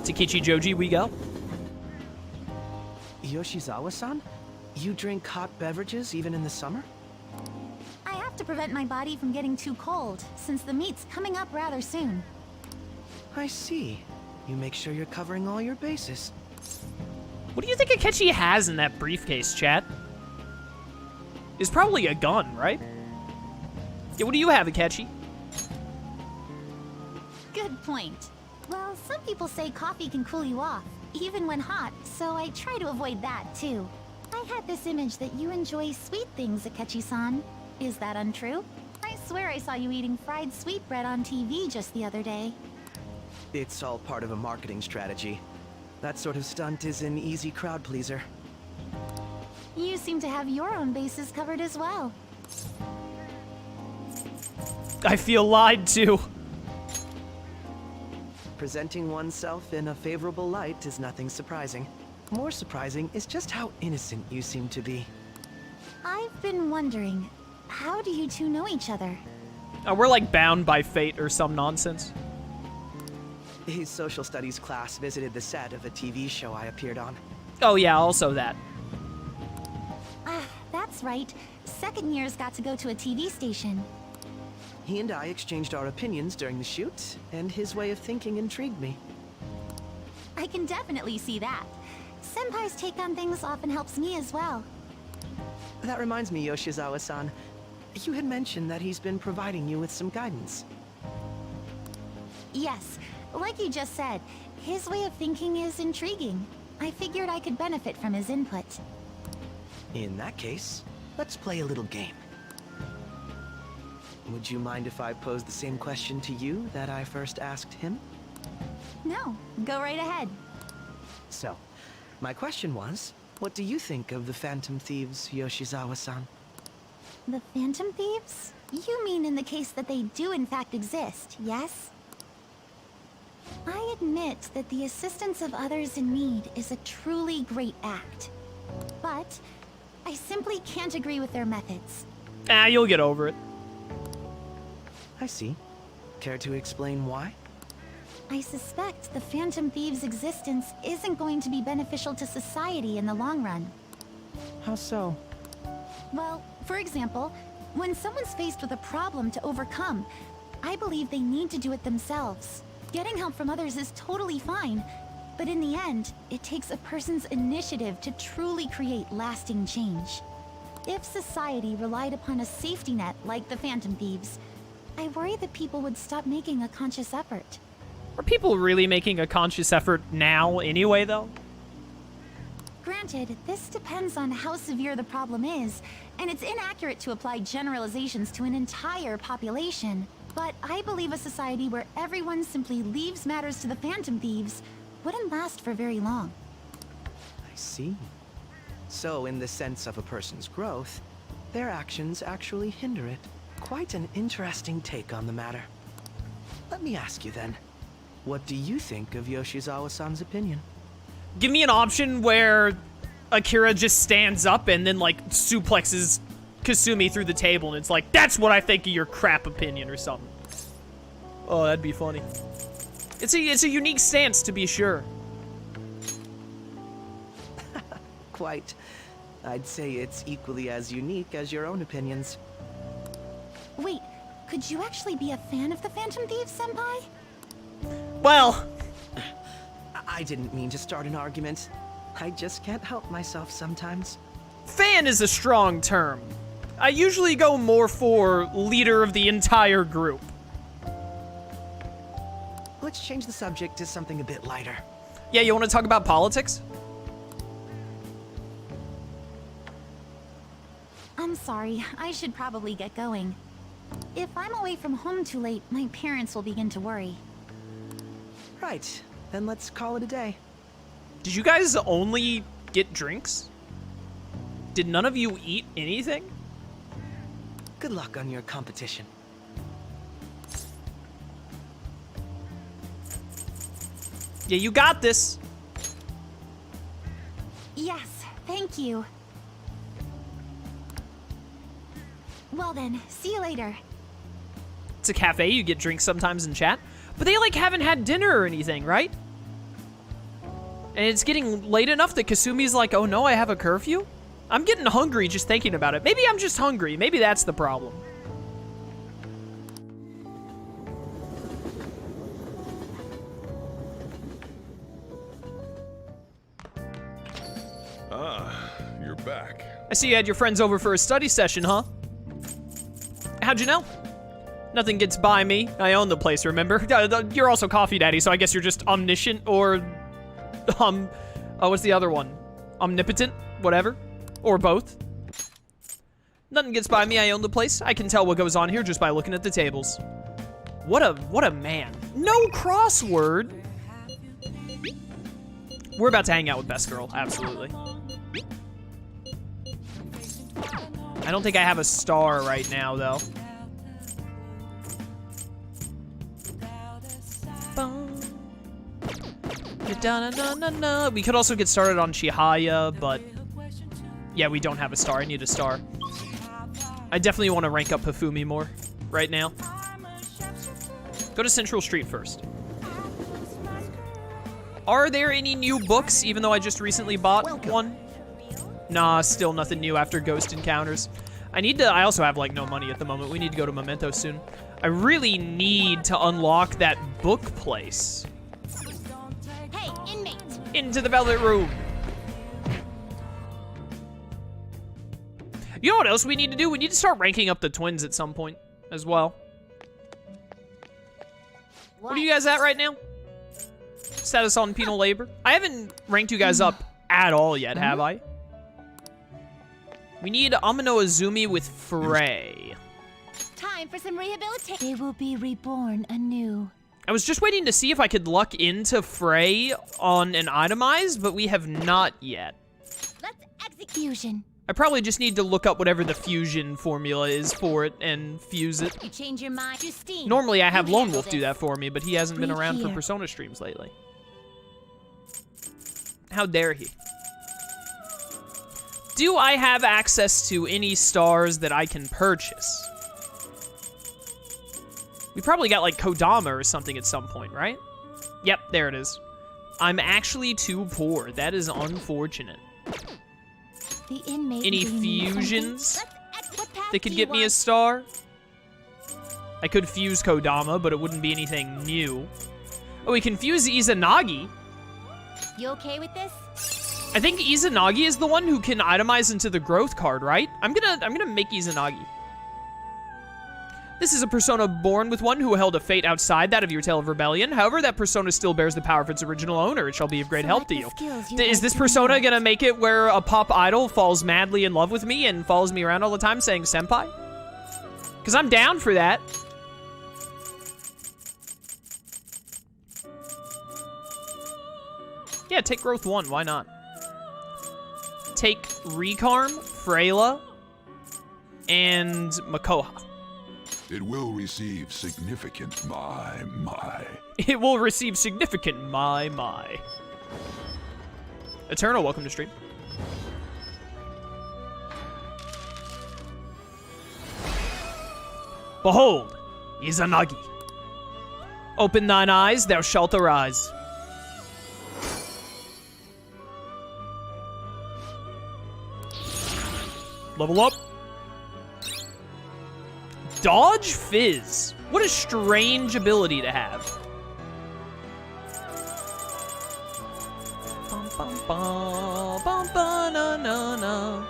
Takechi Joji, we go. Yoshizawa-san? You drink hot beverages even in the summer? I have to prevent my body from getting too cold, since the meet's coming up rather soon. I see. You make sure you're covering all your bases. What do you think Akechi has in that briefcase, chat? It's probably a gun, right? Yeah, what do you have, Akechi? Good point. Well, some people say coffee can cool you off, even when hot, so I try to avoid that, too. I had this image that you enjoy sweet things, Akechi-san. Is that untrue? I swear I saw you eating fried sweetbread on TV just the other day. It's all part of a marketing strategy. That sort of stunt is an easy crowd pleaser. You seem to have your own bases covered as well. I feel lied to. Presenting oneself in a favorable light is nothing surprising. More surprising is just how innocent you seem to be. I've been wondering, how do you two know each other? We're like bound by fate or some nonsense. His social studies class visited the set of a TV show I appeared on. Oh yeah, also that. Ah, that's right. Second years got to go to a TV station. He and I exchanged our opinions during the shoot, and his way of thinking intrigued me. I can definitely see that. Senpai's take on things often helps me as well. That reminds me, Yoshizawa-san. You had mentioned that he's been providing you with some guidance. Yes, like you just said, his way of thinking is intriguing. I figured I could benefit from his input. In that case, let's play a little game. Would you mind if I posed the same question to you that I first asked him? No, go right ahead. So, my question was, what do you think of the Phantom Thieves, Yoshizawa-san? The Phantom Thieves? You mean in the case that they do in fact exist, yes? I admit that the assistance of others in need is a truly great act. But I simply can't agree with their methods. Ah, you'll get over it. I see. Care to explain why? I suspect the Phantom Thieves' existence isn't going to be beneficial to society in the long run. How so? Well, for example, when someone's faced with a problem to overcome, I believe they need to do it themselves. Getting help from others is totally fine, but in the end, it takes a person's initiative to truly create lasting change. If society relied upon a safety net like the Phantom Thieves, I worry that people would stop making a conscious effort. Are people really making a conscious effort now anyway, though? Granted, this depends on how severe the problem is, and it's inaccurate to apply generalizations to an entire population. But I believe a society where everyone simply leaves matters to the Phantom Thieves wouldn't last for very long. I see. So, in the sense of a person's growth, their actions actually hinder it. Quite an interesting take on the matter. Let me ask you then, what do you think of Yoshizawa-san's opinion? Give me an option where Akira just stands up and then, like, suplexes Kasumi through the table, and it's like, that's what I think of your crap opinion or something. Oh, that'd be funny. It's a unique stance, to be sure. Quite. I'd say it's equally as unique as your own opinions. Wait, could you actually be a fan of the Phantom Thieves, Senpai? Well, I didn't mean to start an argument. I just can't help myself sometimes. fan is a strong term. I usually go more for leader of the entire group. Let's change the subject to something a bit lighter. Yeah, you want to talk about politics? I'm sorry, I should probably get going. If I'm away from home too late, my parents will begin to worry. Right, then let's call it a day. Did you guys only get drinks? Did none of you eat anything? Good luck on your competition. Yeah, you got this. Yes, thank you. Well then, see you later. It's a cafe, you get drinks sometimes in chat. But they, like, haven't had dinner or anything, right? And it's getting late enough that Kasumi's like, oh no, I have a curfew? I'm getting hungry just thinking about it. Maybe I'm just hungry. Maybe that's the problem. Ah, you're back. I see you had your friends over for a study session, huh? How'd you know? Nothing gets by me. I own the place, remember? You're also Coffee Daddy, so I guess you're just omniscient or... oh, what's the other one? Omnipotent? Whatever. Or both. Nothing gets by me. I own the place. I can tell what goes on here just by looking at the tables. What a man. No crossword. We're about to hang out with Best Girl. Absolutely. I don't think I have a star right now, though. We could also get started on Chihaya, but yeah, we don't have a star. I need a star. I definitely want to rank up Hifumi more right now. Go to Central Street first. Are there any new books, even though I just recently bought one? Nah, still nothing new after Ghost Encounters. I also have, like, no money at the moment. We need to go to Memento soon. I really need to unlock that book place. Hey, inmate! Into the Velvet Room. You know what else we need to do? We need to start ranking up the twins at some point as well. What are you guys at right now? Status on penal labor. I haven't ranked you guys up at all yet, have I? We need Amino Azumi with Frey. Time for some rehabilitation. They will be reborn anew. I was just waiting to see if I could luck into Frey on an itemized, but we have not yet. Let's execution. I probably just need to look up whatever the fusion formula is for it and fuse it. You change your mind, Justine. Normally I have You Lone handle Wolf do this. that for me, but he hasn't been Read around for here. Persona streams lately. How dare he? Do I have access to any stars that I can purchase? We probably got like Kodama or something at some point, right? Yep, there it is. I'm actually too poor. That is unfortunate. The inmate. Any do you need something? fusions What path that could do get you me a want? star? I could fuse Kodama, but it wouldn't be anything new. Oh, we can fuse Izanagi. You okay with this? I think Izanagi is the one who can itemize into the growth card, right? I'm gonna make Izanagi. This is a persona born with one who held a fate outside that of your Tale of Rebellion. However, that persona still bears the power of its original owner. It shall be of great help to you. Select the skills you Is like this to persona learn. gonna make it where a pop idol falls madly in love with me and follows me around all the time saying senpai? Because I'm down for that. Yeah, take growth 1, why not? Take Recarm, Freyla, and Makoha. It will receive significant my. It will receive significant my. Eternal, welcome to stream. Behold, Izanagi. Open thine eyes, thou shalt arise. Level up. Dodge Fizz. What a strange ability to have. Bum, bum, bum, bum, ba, na, na, na.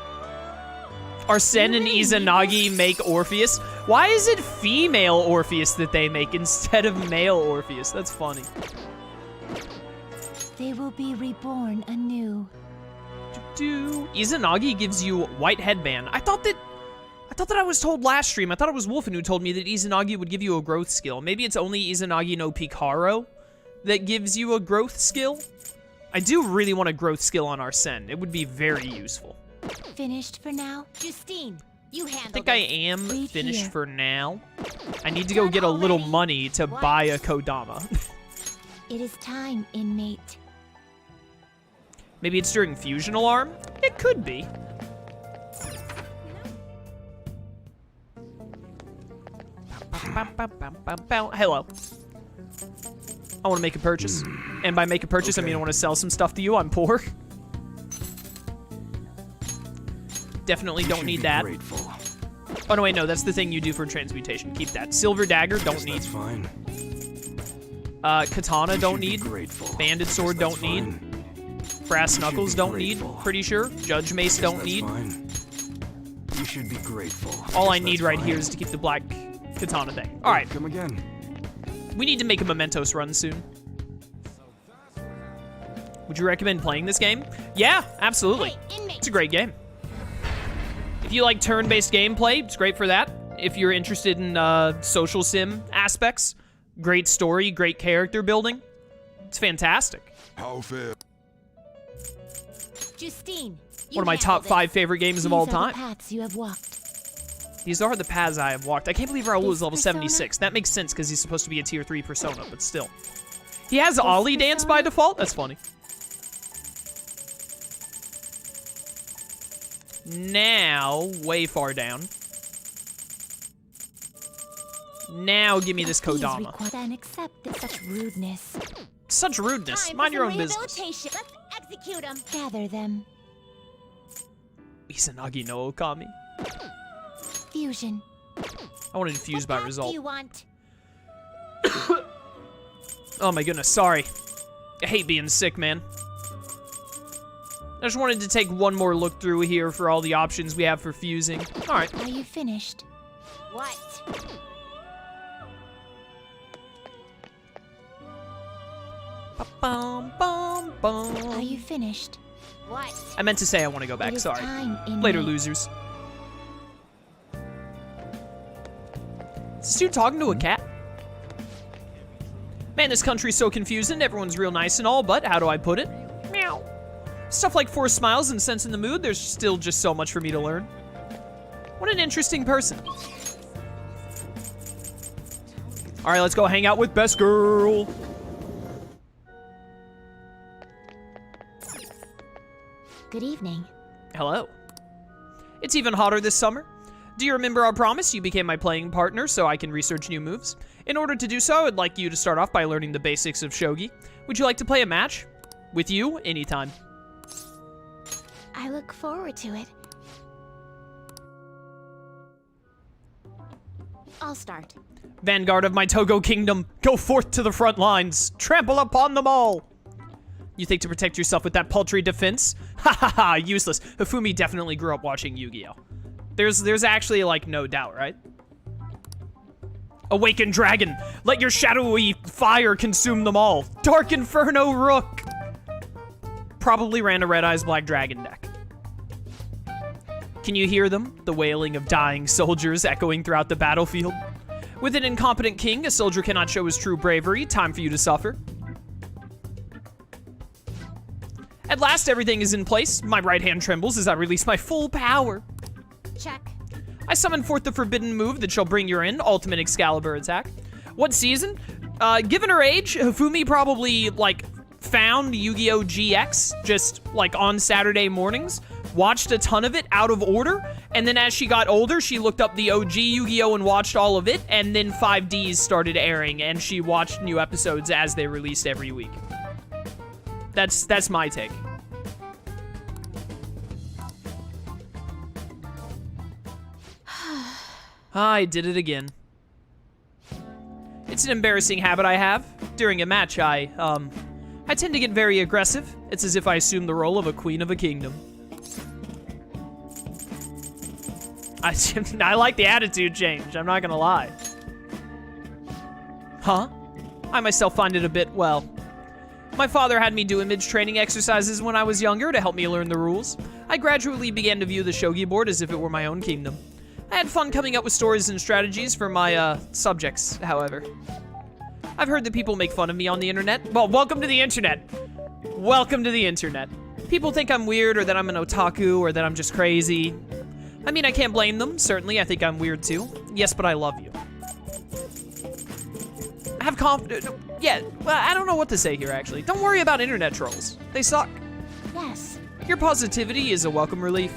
Arsene and Izanagi make Orpheus. Why is it female Orpheus that they make instead of male Orpheus? That's funny. They will be reborn anew. Izanagi gives you white headband. I thought that I was told last stream. I thought it was Wolfen who told me that Izanagi would give you a growth skill. Maybe it's only Izanagi no Picaro that gives you a growth skill. I do really want a growth skill on Arsene. It would be very useful. Finished for now? Justine, you handle I think I this. am Read finished here. for now. I need to go get a little already? money to What? buy a Kodama. It is time, inmate. Maybe it's during Fusion Alarm? It could be. Hello. I want to make a purchase. And by make a purchase, I mean I want to sell some stuff to you. I'm poor. Definitely don't need that. Grateful. Oh, no, wait, no. That's the thing you do for transmutation. Keep that. Silver dagger, don't need. That's fine. Katana, don't need. Grateful. Banded sword, don't need. Brass knuckles, don't need. Pretty sure. Judge mace, don't need. Fine. You should be grateful. All I need right here is to keep the black katana thing. All right. Come again. We need to make a Mementos run soon. Would you recommend playing this game? Yeah, absolutely. It's a great game. If you like turn-based gameplay, it's great for that. If you're interested in social sim aspects, great story, great character building, it's fantastic. How fair? Justine, One of my top 5 favorite games of all time. Paths you have walked. These are the paths I have walked. I can't believe Raul is level Persona? 76. That makes sense because he's supposed to be a tier 3 persona, but still. He has Ollie dance by default? That's funny. Now, way far down. Now give me this Kodama. And accept such rudeness. Such rudeness. Mind your own business. Let's execute them. Gather them. Izanagi no Okami. Fusion. I wanted to fuse by result. You want? Oh my goodness, sorry. I hate being sick, man. I just wanted to take one more look through here for all the options we have for fusing. All right. Are you finished? What? Are you finished? What? I meant to say I want to go back, sorry. Later, losers. Is this dude talking to a cat? Man, this country's so confusing. Everyone's real nice and all, but how do I put it? Meow. Stuff like forced smiles and sense in the mood, there's still just so much for me to learn. What an interesting person. All right, let's go hang out with Best Girl. Good evening. Hello. It's even hotter this summer. Do you remember our promise? You became my playing partner so I can research new moves. In order to do so, I would like you to start off by learning the basics of shogi. Would you like to play a match? With you, anytime. I look forward to it. I'll start. Vanguard of my Togo kingdom, go forth to the front lines. Trample upon them all. You think to protect yourself with that paltry defense? Ha ha ha, useless. Hifumi definitely grew up watching Yu-Gi-Oh! There's actually, like, no doubt, right? Awaken dragon, let your shadowy fire consume them all. Dark Inferno Rook. Probably ran a Red Eyes Black Dragon deck. Can you hear them? The wailing of dying soldiers echoing throughout the battlefield. With an incompetent king, a soldier cannot show his true bravery. Time for you to suffer. At last, everything is in place. My right hand trembles as I release my full power. Check. I summon forth the forbidden move that shall bring your end, Ultimate Excalibur attack. What season? Given her age, Hifumi probably, like, found Yu-Gi-Oh! GX just, like, on Saturday mornings, watched a ton of it out of order, and then as she got older, she looked up the OG Yu-Gi-Oh! And watched all of it, and then 5Ds started airing, and she watched new episodes as they released every week. That's my take. I did it again. It's an embarrassing habit I have. During a match, I tend to get very aggressive. It's as if I assume the role of a queen of a kingdom. I like the attitude change, I'm not gonna lie. Huh? I myself find it a bit, well... My father had me do image training exercises when I was younger to help me learn the rules. I gradually began to view the shogi board as if it were my own kingdom. I had fun coming up with stories and strategies for my, subjects, however. I've heard that people make fun of me on the internet. Well, welcome to the internet. Welcome to the internet. People think I'm weird or that I'm an otaku or that I'm just crazy. I mean, I can't blame them. Certainly, I think I'm weird too. Yes, but I love you. I have confidence. Yeah, well, I don't know what to say here, actually. Don't worry about internet trolls. They suck. Yes. Your positivity is a welcome relief.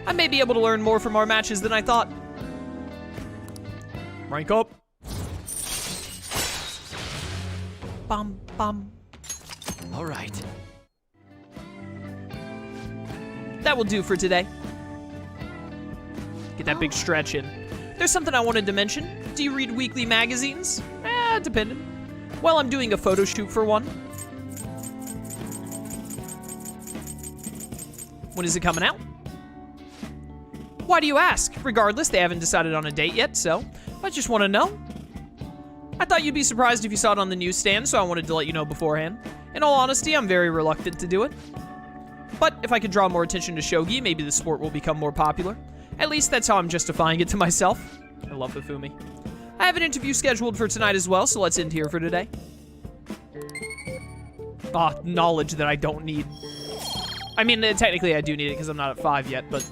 I may be able to learn more from our matches than I thought. Rank up. bum, bum. All right. That will do for today. Get that big stretch in. There's something I wanted to mention. Do you read weekly magazines? Depending. Well, I'm doing a photo shoot for one. When is it coming out? Why do you ask? Regardless, they haven't decided on a date yet, so I just want to know. I thought you'd be surprised if you saw it on the newsstand, so I wanted to let you know beforehand. In all honesty, I'm very reluctant to do it. But if I could draw more attention to shogi, maybe the sport will become more popular. At least that's how I'm justifying it to myself. I love Hifumi. I have an interview scheduled for tonight as well, so let's end here for today. Knowledge that I don't need. I mean, technically I do need it because I'm not at 5 yet, but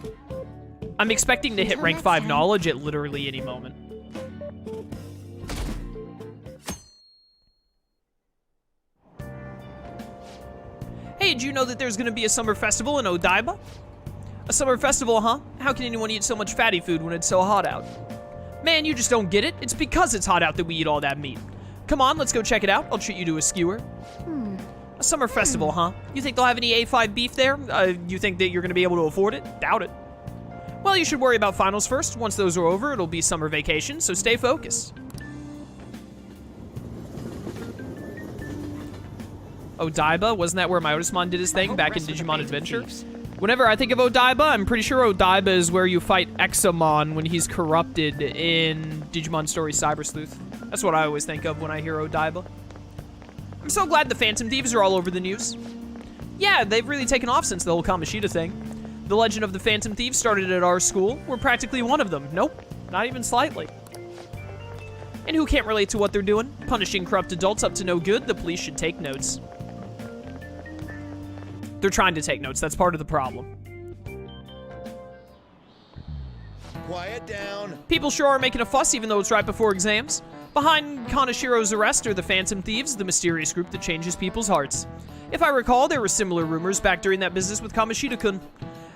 I'm expecting to hit rank 5 knowledge at literally any moment. Hey, did you know that there's gonna be a summer festival in Odaiba? A summer festival, huh? How can anyone eat so much fatty food when it's so hot out? Man, you just don't get it. It's because it's hot out that we eat all that meat. Come on, let's go check it out. I'll treat you to a skewer. A summer festival, huh? You think they'll have any A5 beef there? You think that you're gonna be able to afford it? Doubt it. Well, you should worry about finals first. Once those are over, it'll be summer vacation, so stay focused. Odaiba? Wasn't that where Myotismon did his thing back in Digimon Adventure? Whenever I think of Odaiba, I'm pretty sure Odaiba is where you fight Examon when he's corrupted in Digimon Story Cyber Sleuth. That's what I always think of when I hear Odaiba. I'm so glad the Phantom Thieves are all over the news. Yeah, they've really taken off since the whole Kamoshida thing. The legend of the Phantom Thieves started at our school. We're practically one of them. Nope, not even slightly. And who can't relate to what they're doing? Punishing corrupt adults up to no good, the police should take notes. They're trying to take notes. That's part of the problem. Quiet down. People sure are making a fuss even though it's right before exams. Behind Kanashiro's arrest are the Phantom Thieves, the mysterious group that changes people's hearts. If I recall, there were similar rumors back during that business with Kamoshida-kun.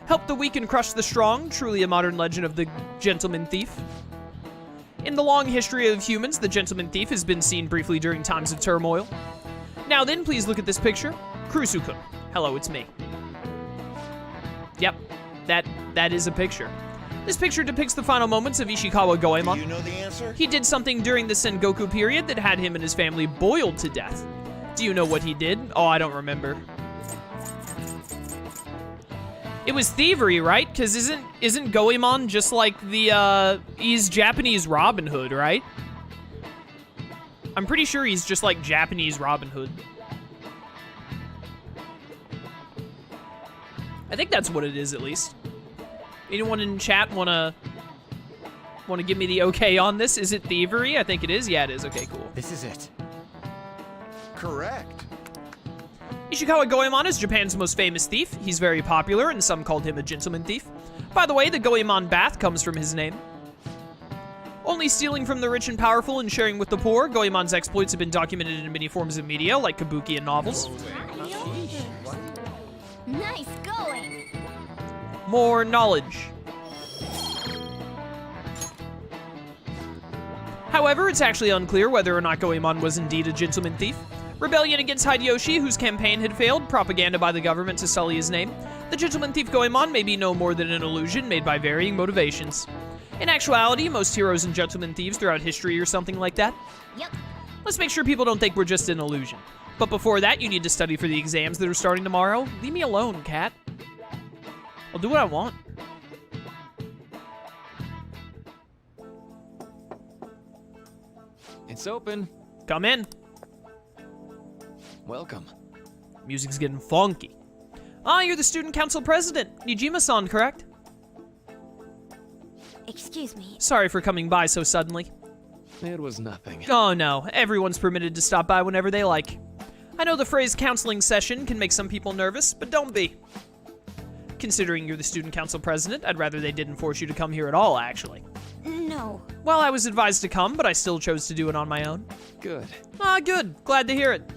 Help the weak and crush the strong, truly a modern legend of the Gentleman Thief. In the long history of humans, the Gentleman Thief has been seen briefly during times of turmoil. Now then, please look at this picture. Kurusu-kun. Hello, it's me. Yep, that is a picture. This picture depicts the final moments of Ishikawa Goemon. Do you know the answer? He did something during the Sengoku period that had him and his family boiled to death. Do you know what he did? Oh, I don't remember. It was thievery, right? Because isn't Goemon just like the, he's Japanese Robin Hood, right? I'm pretty sure he's just like Japanese Robin Hood. I think that's what it is, at least. Anyone in chat wanna give me the okay on this? Is it thievery? I think it is. Yeah, it is. Okay, cool. This is it. Correct. Ishikawa Goemon is Japan's most famous thief. He's very popular, and some called him a gentleman thief. By the way, the Goemon bath comes from his name. Only stealing from the rich and powerful and sharing with the poor, Goemon's exploits have been documented in many forms of media, like kabuki and novels. Nice going. More knowledge. However, it's actually unclear whether or not Goemon was indeed a gentleman thief. Rebellion against Hideyoshi, whose campaign had failed, propaganda by the government to sully his name. The gentleman thief Goemon may be no more than an illusion made by varying motivations. In actuality, most heroes and gentleman thieves throughout history or something like that. Yep. Let's make sure people don't think we're just an illusion. But before that, you need to study for the exams that are starting tomorrow. Leave me alone, cat. I'll do what I want. It's open. Come in. Welcome. Music's getting funky. Ah, you're the student council president. Nijima-san, correct? Excuse me. Sorry for coming by so suddenly. It was nothing. Oh no, everyone's permitted to stop by whenever they like. I know the phrase counseling session can make some people nervous, but don't be. Considering you're the student council president, I'd rather they didn't force you to come here at all, actually. No. Well, I was advised to come, but I still chose to do it on my own. Good. Ah, good. Glad to hear it.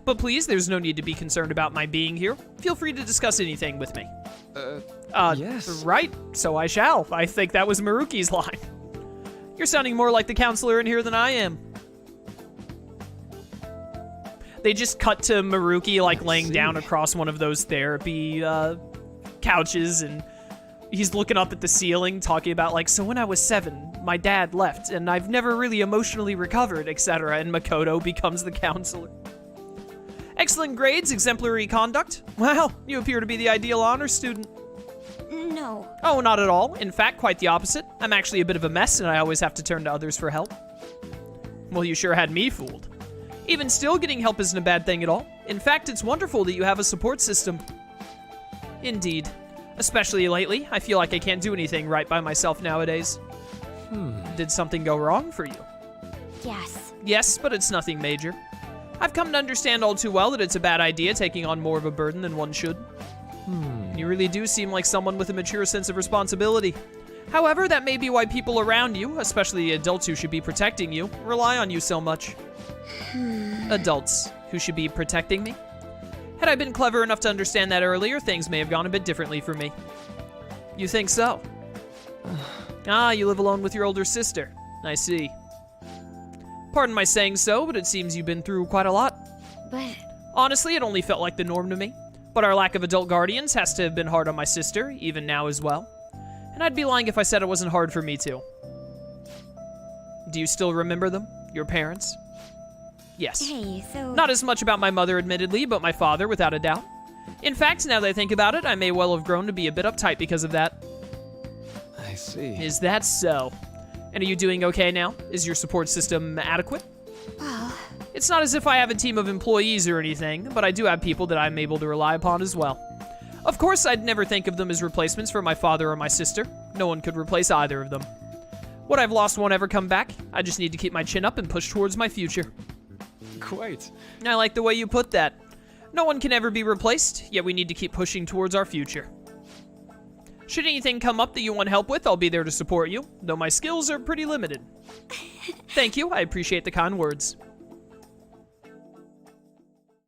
But please, there's no need to be concerned about my being here. Feel free to discuss anything with me. Yes. Right, so I shall. I think that was Maruki's line. You're sounding more like the counselor in here than I am. They just cut to Maruki, like, laying down across one of those therapy couches, and he's looking up at the ceiling, talking about, like, so when I was 7, my dad left, and I've never really emotionally recovered, etc., and Makoto becomes the counselor. Excellent grades, exemplary conduct. Wow, you appear to be the ideal honor student. No. Oh, not at all. In fact, quite the opposite. I'm actually a bit of a mess, and I always have to turn to others for help. Well, you sure had me fooled. Even still, getting help isn't a bad thing at all. In fact, it's wonderful that you have a support system. Indeed. Especially lately, I feel like I can't do anything right by myself nowadays. Did something go wrong for you? Yes. Yes, but it's nothing major. I've come to understand all too well that it's a bad idea taking on more of a burden than one should. You really do seem like someone with a mature sense of responsibility. However, that may be why people around you, especially the adults who should be protecting you, rely on you so much. Adults who should be protecting me? Had I been clever enough to understand that earlier, things may have gone a bit differently for me. You think so? Ah, you live alone with your older sister. I see. Pardon my saying so, but it seems you've been through quite a lot. But Honestly, it only felt like the norm to me. But our lack of adult guardians has to have been hard on my sister, even now as well. And I'd be lying if I said it wasn't hard for me too. Do you still remember them? Your parents? Yes. hey, so... Not as much about my mother, admittedly, but my father, without a doubt. In fact, now that I think about it, I may well have grown to be a bit uptight because of that. I see. Is that so? And are you doing okay now? Is your support system adequate? Well, It's not as if I have a team of employees or anything, but I do have people that I'm able to rely upon as well. Of course, I'd never think of them as replacements for my father or my sister. No one could replace either of them. What I've lost won't ever come back. I just need to keep my chin up and push towards my future. Quite. I like the way you put that. No one can ever be replaced, yet we need to keep pushing towards our future. Should anything come up that you want help with, I'll be there to support you, though my skills are pretty limited. Thank you, I appreciate the kind words.